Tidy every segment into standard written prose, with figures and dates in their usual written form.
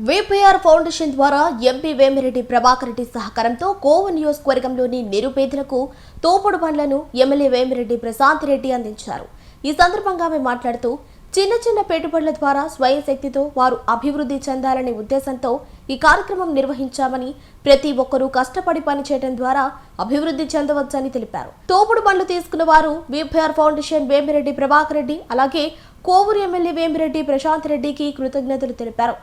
VPR foundation ద్వారా MP Vemireddy Prabhakar Reddy సహకారంతో కోవూరు నియోజకవర్గంలోని నిరుపేదలకు తోపుడు బండ్లను ఎమ్మెల్యే వేమిరెడ్డి ప్రశాంత్ రెడ్డి అందించారు. ఈ సందర్భంగా ఆమె మాట్లాడుతూ చిన్న చిన్న పెట్టుబడుల ద్వారా స్వయం శక్తితో వారు అభివృద్ధి చెందాలనే ఉద్దేశంతో ఈ కార్యక్రమం నిర్వహించామని, ప్రతి ఒక్కరూ కష్టపడి పనిచేయడం ద్వారా అభివృద్ధి చెందవచ్చని తెలిపారు. తోపుడు బండ్లు తీసుకున్న వారు విపిఆర్ ఫౌండేషన్ వేమిరెడ్డి ప్రభాకర్ రెడ్డి అలాగే కోవూరు ఎమ్మెల్యే వేమిరెడ్డి ప్రశాంత్ రెడ్డికి కృతజ్ఞతలు తెలిపారు.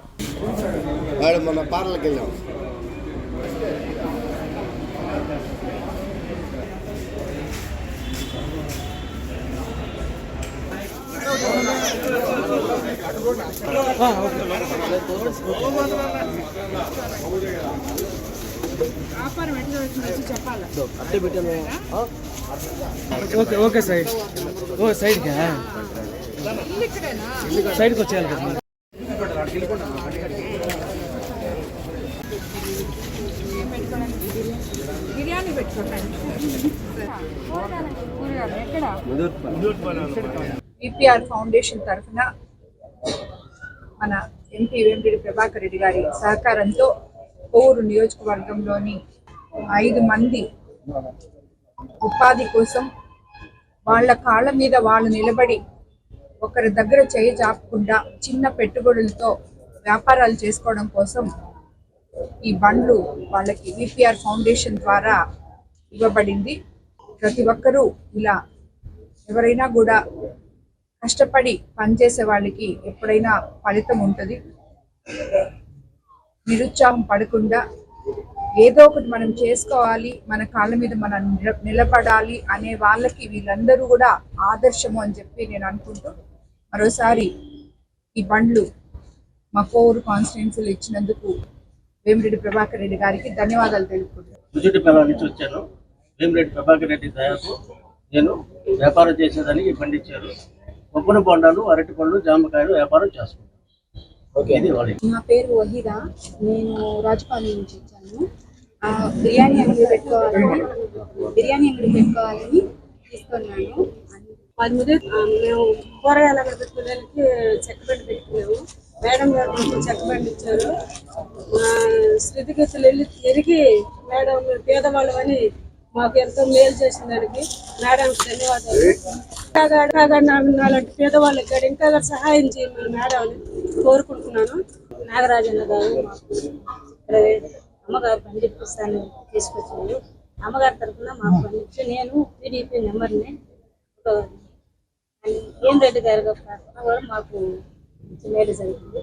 ఓకే సైడ్ సైడ్కి వచ్చేయాలి కదా. బిర్యానీ పెట్టుకోండి. విపిఆర్ ఫౌండేషన్ తరఫున మన ఎంపీ వేమిరెడ్డి ప్రభాకర్ రెడ్డి గారి సహకారంతో కోవూరు నియోజకవర్గంలోని 5 మంది ఉపాధి కోసం వాళ్ళ కాళ్ళ మీద వాళ్ళు నిలబడి ఒకరి దగ్గర చేయి చాపకుండా చిన్న పెట్టుబడులతో వ్యాపారాలు చేసుకోవడం కోసం ఈ బండ్లు వాళ్ళకి విపిఆర్ ఫౌండేషన్ ద్వారా ఇవ్వబడింది. ప్రతి ఒక్కరూ ఇలా ఎవరైనా కూడా కష్టపడి పనిచేసే వాళ్ళకి ఎప్పుడైనా ఫలితం ఉంటుంది. నిరుత్సాహం పడకుండా ఏదో ఒకటి మనం చేసుకోవాలి, మన కాళ్ళ మీద మనం నిలబడాలి అనే వాళ్ళకి వీళ్ళందరూ కూడా ఆదర్శము అని చెప్పి నేను అనుకుంటూ మరోసారి ఈ బండ్లు మా కోవూరు కాన్స్టిట్యున్సీలో ఇచ్చినందుకు వేమిరెడ్డి ప్రభాకర్ రెడ్డి గారికి ధన్యవాదాలు తెలుపుకుంటున్నాను. వేమిరెడ్డి ప్రభాకర్ రెడ్డి దయతో నేను వ్యాపారం చేసేదాన్ని ఈ బండి ఇచ్చారు. కొబ్బరి బొండాలు, అరటి పళ్ళు, జామకాయలు వ్యాపారం చేసుకుంటాను. నా పేరు వహీదా, నేను రాజపాలెం నుంచి వచ్చాను. బిర్యానీ అంగడి పెట్టుకోవాలని తీసుకున్నాను. అది ముందే మేము కూరగాయల అంగడి పెట్టుకోవడానికి చెక్కబండి పెట్టుకున్నాము. మేడం గారు చెక్కబండి ఇచ్చారు. స్థితిగతులు ఎరిగి మేడం పేదవాళ్ళు అని మాకు ఎంతో మేలు చేసిన దానికి మేడంకి ధన్యవాదాలు. అలాంటి పేదవాళ్ళకి కూడా ఇంకా సహాయం చేయమని మేడంని కోరుకుంటున్నాను. నాగరాజన్న గారు అమ్మగారు పనిచేపిస్తాను తీసుకొచ్చాను. అమ్మగారి తరఫున మాకు పనిచేసి నేను టీడీపీ మెంబర్ని. వేమిరెడ్డి గారి కూడా మాకు మేలు జరుగుతుంది.